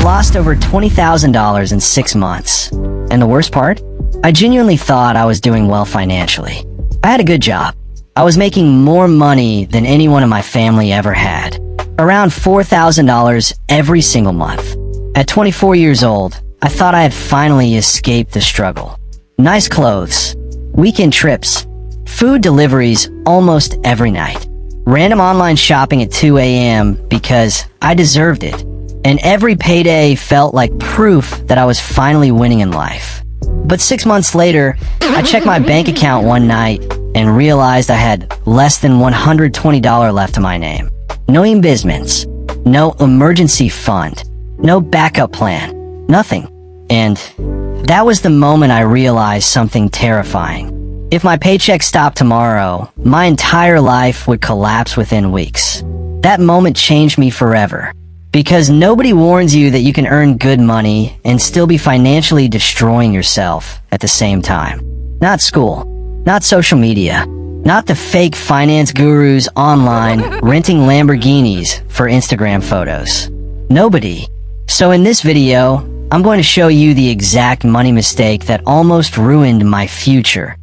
lost over $20,000 in 6 months. And the worst part? I genuinely thought I was doing well financially. I had a good job. I was making more money than anyone in my family ever had. Around $4,000 every single month. At 24 years old, I thought I had finally escaped the struggle. Nice clothes, weekend trips, food deliveries almost every night, random online shopping at 2 a.m. because I deserved it. And every payday felt like proof that I was finally winning in life. But 6 months later, I checked my bank account one night and realized I had less than $120 left to my name. No investments, no emergency fund, no backup plan, nothing. And that was the moment I realized something terrifying. If my paycheck stopped tomorrow, my entire life would collapse within weeks. That moment changed me forever. Because nobody warns you that you can earn good money and still be financially destroying yourself at the same time. Not school, not social media, not the fake finance gurus online renting Lamborghinis for Instagram photos. Nobody. So in this video, I'm going to show you the exact money mistake that almost ruined my future,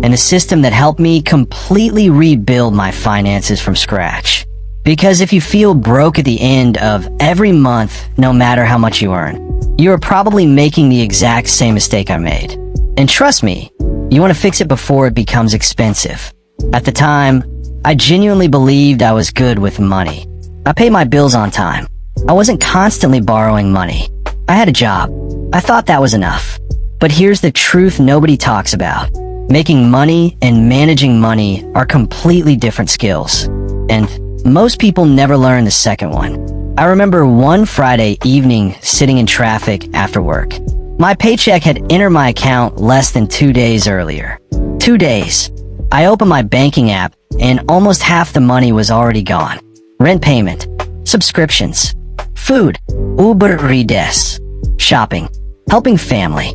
and a system that helped me completely rebuild my finances from scratch. Because if you feel broke at the end of every month, no matter how much you earn, you are probably making the exact same mistake I made. And trust me, you want to fix it before it becomes expensive. At the time, I genuinely believed I was good with money. I paid my bills on time. I wasn't constantly borrowing money. I had a job. I thought that was enough. But here's the truth nobody talks about. Making money and managing money are completely different skills. And most people never learn the second one. I remember one Friday evening sitting in traffic after work. My paycheck had entered my account less than 2 days earlier. 2 days. I opened my banking app and almost half the money was already gone. Rent payment, subscriptions, food, Uber Eats, shopping, helping family.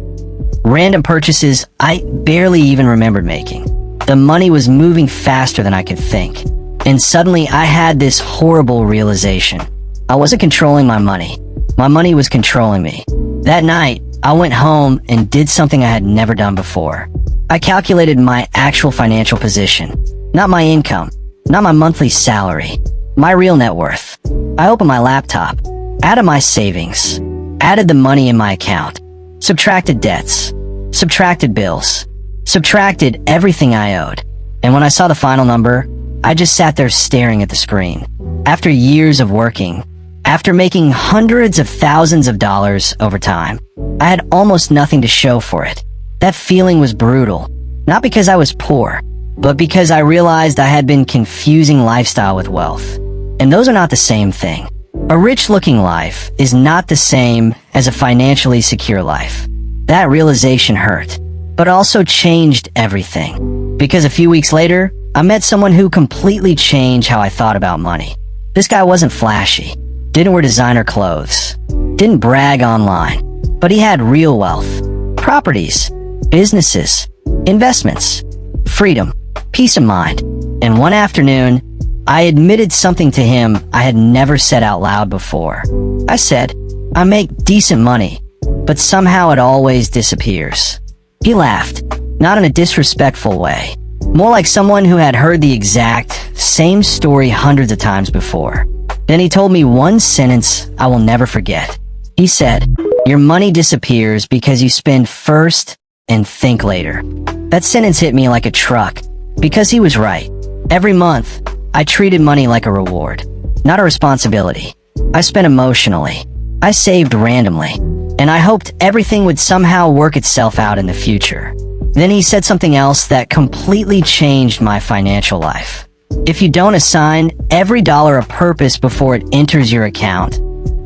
Random purchases I barely even remembered making. The money was moving faster than I could think. And suddenly I had this horrible realization. I wasn't controlling my money. My money was controlling me. That night, I went home and did something I had never done before. I calculated my actual financial position. Not my income, not my monthly salary, my real net worth. I opened my laptop, added my savings, added the money in my account, subtracted debts, subtracted bills, subtracted everything I owed. And when I saw the final number, I just sat there staring at the screen. After years of working, after making hundreds of thousands of dollars over time, I had almost nothing to show for it. That feeling was brutal. Not because I was poor, but because I realized I had been confusing lifestyle with wealth. And those are not the same thing. A rich-looking life is not the same as a financially secure life. That realization hurt, but also changed everything. Because a few weeks later, I met someone who completely changed how I thought about money. This guy wasn't flashy, didn't wear designer clothes, didn't brag online, but he had real wealth, properties, businesses, investments, freedom, peace of mind. And one afternoon, I admitted something to him I had never said out loud before. I said, I make decent money, but somehow it always disappears. He laughed, not in a disrespectful way. More like someone who had heard the exact same story hundreds of times before. Then he told me one sentence I will never forget. He said, your money disappears because you spend first and think later. That sentence hit me like a truck, because he was right. Every month, I treated money like a reward, not a responsibility. I spent emotionally. I saved randomly. And I hoped everything would somehow work itself out in the future. Then he said something else that completely changed my financial life. If you don't assign every dollar a purpose before it enters your account,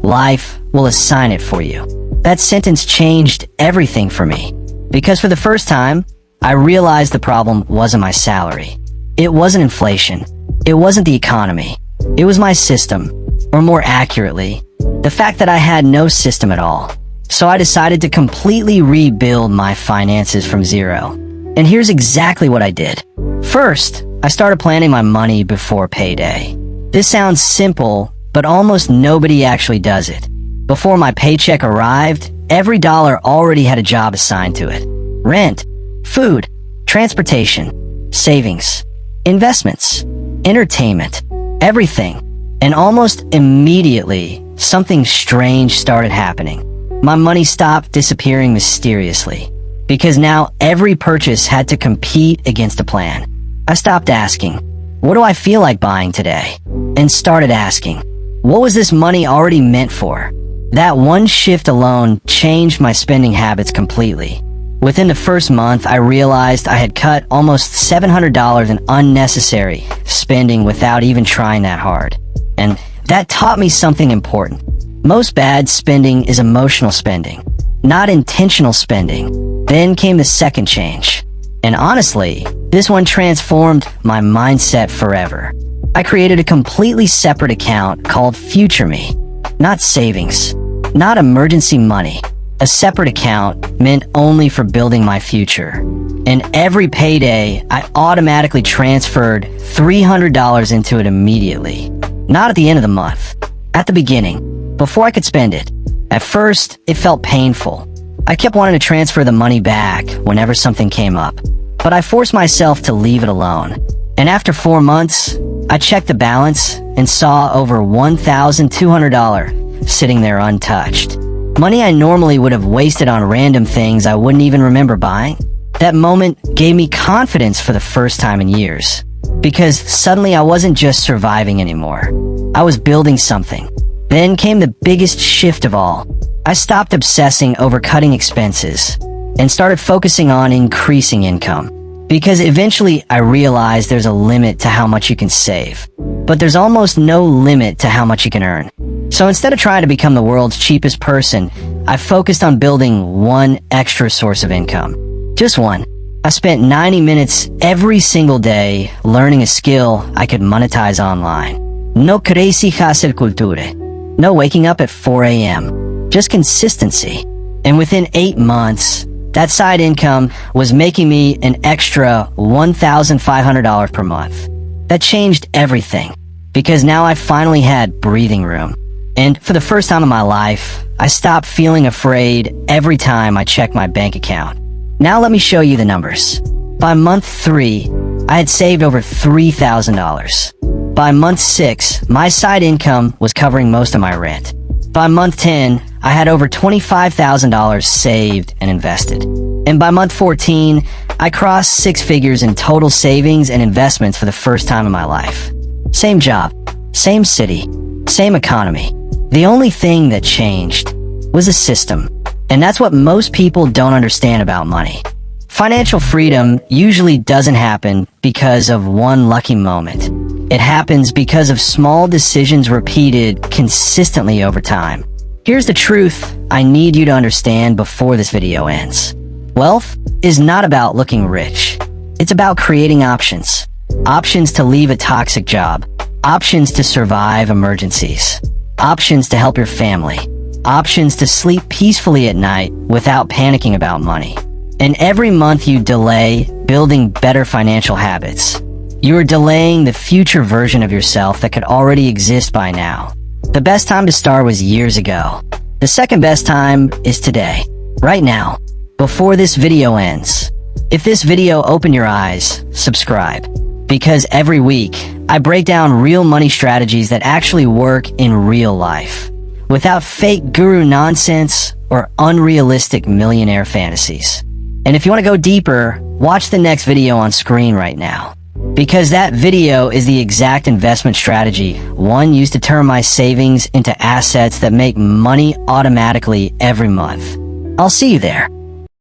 life will assign it for you. That sentence changed everything for me. Because for the first time, I realized the problem wasn't my salary. It wasn't inflation. It wasn't the economy. It was my system. Or more accurately, the fact that I had no system at all. So I decided to completely rebuild my finances from zero. And here's exactly what I did. First, I started planning my money before payday. This sounds simple, but almost nobody actually does it. Before my paycheck arrived, every dollar already had a job assigned to it. Rent, food, transportation, savings, investments, entertainment, everything. And almost immediately, something strange started happening. My money stopped disappearing mysteriously, because now every purchase had to compete against a plan. I stopped asking, what do I feel like buying today? And started asking, what was this money already meant for? That one shift alone changed my spending habits completely. Within the first month, I realized I had cut almost $700 in unnecessary spending without even trying that hard. And that taught me something important. Most bad spending is emotional spending, not intentional spending. Then came the second change. And honestly, this one transformed my mindset forever. I created a completely separate account called Future Me. Not savings, not emergency money. A separate account meant only for building my future. And every payday, I automatically transferred $300 into it immediately. Not at the end of the month. At the beginning, before I could spend it. At first, it felt painful. I kept wanting to transfer the money back whenever something came up. But I forced myself to leave it alone. And after 4 months, I checked the balance and saw over $1,200 sitting there untouched. Money I normally would have wasted on random things I wouldn't even remember buying. That moment gave me confidence for the first time in years. Because suddenly I wasn't just surviving anymore. I was building something. Then came the biggest shift of all. I stopped obsessing over cutting expenses and started focusing on increasing income. Because eventually I realized there's a limit to how much you can save. But there's almost no limit to how much you can earn. So instead of trying to become the world's cheapest person, I focused on building one extra source of income. Just one. I spent 90 minutes every single day learning a skill I could monetize online. No crazy hacer culture. No waking up at 4 a.m. Just consistency. And within 8 months, that side income was making me an extra $1,500 per month. That changed everything, because now I finally had breathing room. And for the first time in my life, I stopped feeling afraid every time I checked my bank account. Now let me show you the numbers. By month 3, I had saved over $3,000. By month 6, my side income was covering most of my rent. By month 10, I had over $25,000 saved and invested. And by month 14, I crossed 6 figures in total savings and investments for the first time in my life. Same job, same city, same economy. The only thing that changed was the system. And that's what most people don't understand about money. Financial freedom usually doesn't happen because of one lucky moment. It happens because of small decisions repeated consistently over time. Here's the truth I need you to understand before this video ends. Wealth is not about looking rich. It's about creating options. Options to leave a toxic job. Options to survive emergencies. Options to help your family. Options to sleep peacefully at night without panicking about money. And every month you delay building better financial habits, you are delaying the future version of yourself that could already exist by now. The best time to start was years ago. The second best time is today, right now, before this video ends. If this video opened your eyes, subscribe. Because every week, I break down real money strategies that actually work in real life, without fake guru nonsense or unrealistic millionaire fantasies. And if you want to go deeper, watch the next video on screen right now. Because that video is the exact investment strategy one used to turn my savings into assets that make money automatically every month. I'll see you there.